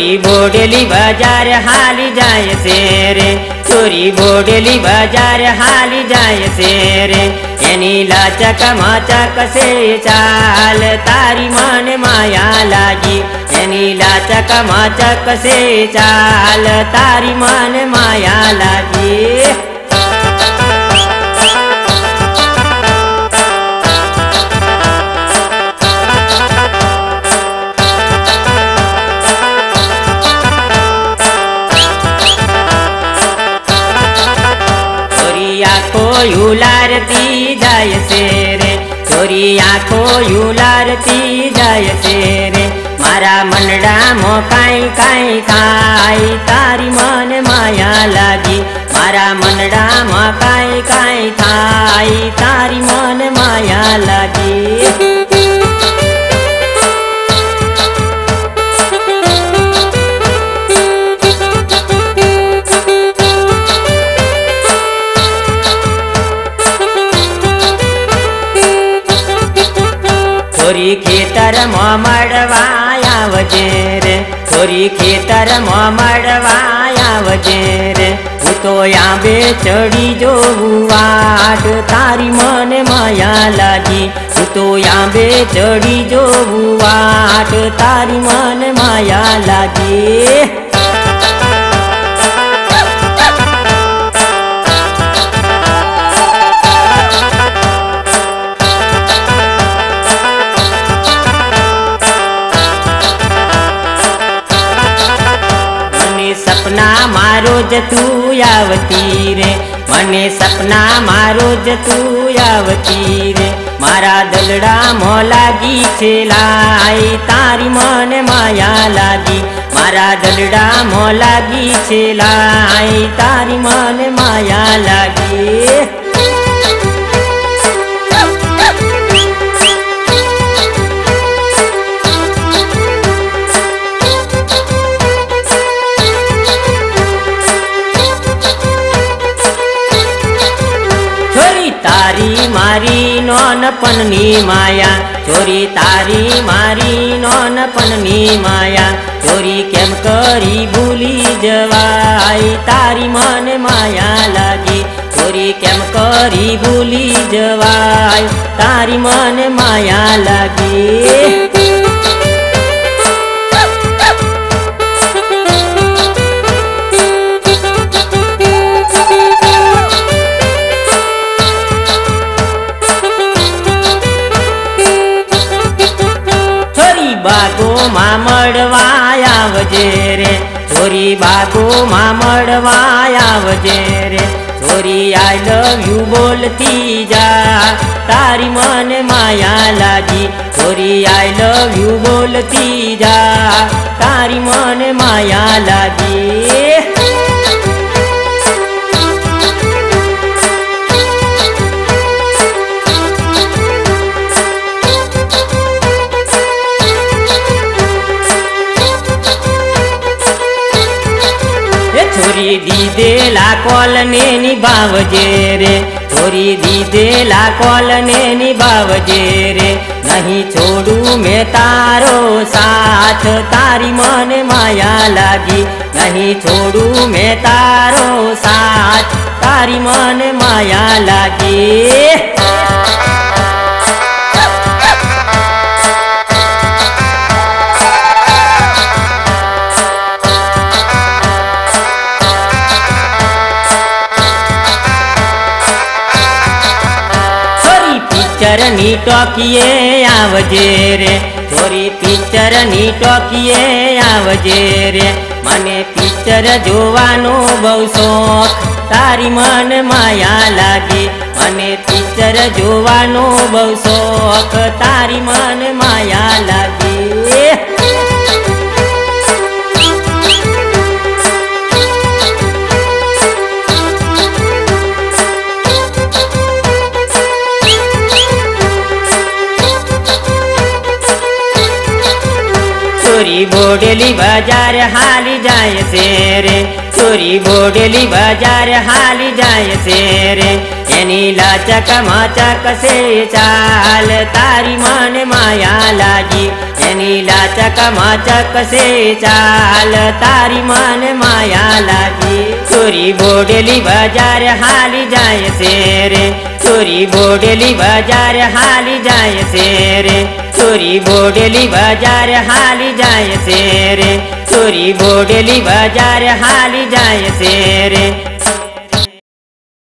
छोरी बोडेली बाजार हाली जाए से रे, छोरी बोडेली बाजार हाली जाए से रे। एनी लाचक माचक से चाल तारी मन माया लागी, एनी लाचक माचक से चाल तारी मन माया लागी। युलारती जाय से रे, छोरी आँखो युलारती जाय से रे। मारा मनडा मो काई काई थाय तारी मन माया लागी, मारा मनडा मो काई काई थाय तारी मन माया लागी। छोरी खेतर में मड़वाया वजे रे, छोरी खेतर में मड़वाया वजे रे। हूँ तो आंबे चढ़ी जो वाट तारी मन माया लागी, हूँ तो आंबे चढ़ी जो वाट तारी मन माया लागी। सपना मारो जतू आवती रे, मने सपना मारो जतू आवती रे। मारा दलड़ा मो लागी छे लाई तारी मन माया लागी, मारा दलड़ा मो लागी छे लाई तारी मन माया लागी। तारी मारी नोनपननी माया, छोरी तारी मारी नोनपननी माया। छोरी केम करी भूली जवाई तारी मन माया लागी, छोरी केम करी भूली जवाई तारी मन माया लागी। बागो मां मड़वाया वजे रे, छोरी बागो मां मड़वाया वजे रे। छोरी आई लव यू बोलती जा तारी मन माया लागी, छोरी आई लव यू बोलती जा तारी मन माया लागी। छोरी दीदेला कॉलने निभावजे रे, छोरी दीदेला कॉलने निभावजे रे। नहीं छोड़ू मैं तारो साथ तारी मन माया लागी, नहीं छोड़ू मैं तारो साथ तारी मन माया लागी। पिक्चर नी टॉकीए आवजे रे, छोरी पिक्चर नी टॉकीए आवजे रे। मने पिक्चर जोवानो बहु शौक तारी मन माया लागी, मने पिक्चर जोवानो बहु शौक तारी मन माया लागी। छोरी बोडेली बाजार हाली जाए से रे, छोरी बोडेली बाजार हाली जाए से रे। એની લાચક માચક સે ચાલ તારી મને માયા લાગી એની લાચક માચક સે ચાલ તારી મને માયા લાગી ચોરી બોડેલી બજાર હાલી જાય છે રે ચોરી બોડેલી બજાર હાલી જાય છે રે ચોરી બોડેલી બજાર હાલી જાય છે રે ચોરી બોડેલી બજાર હાલી જાય છે રે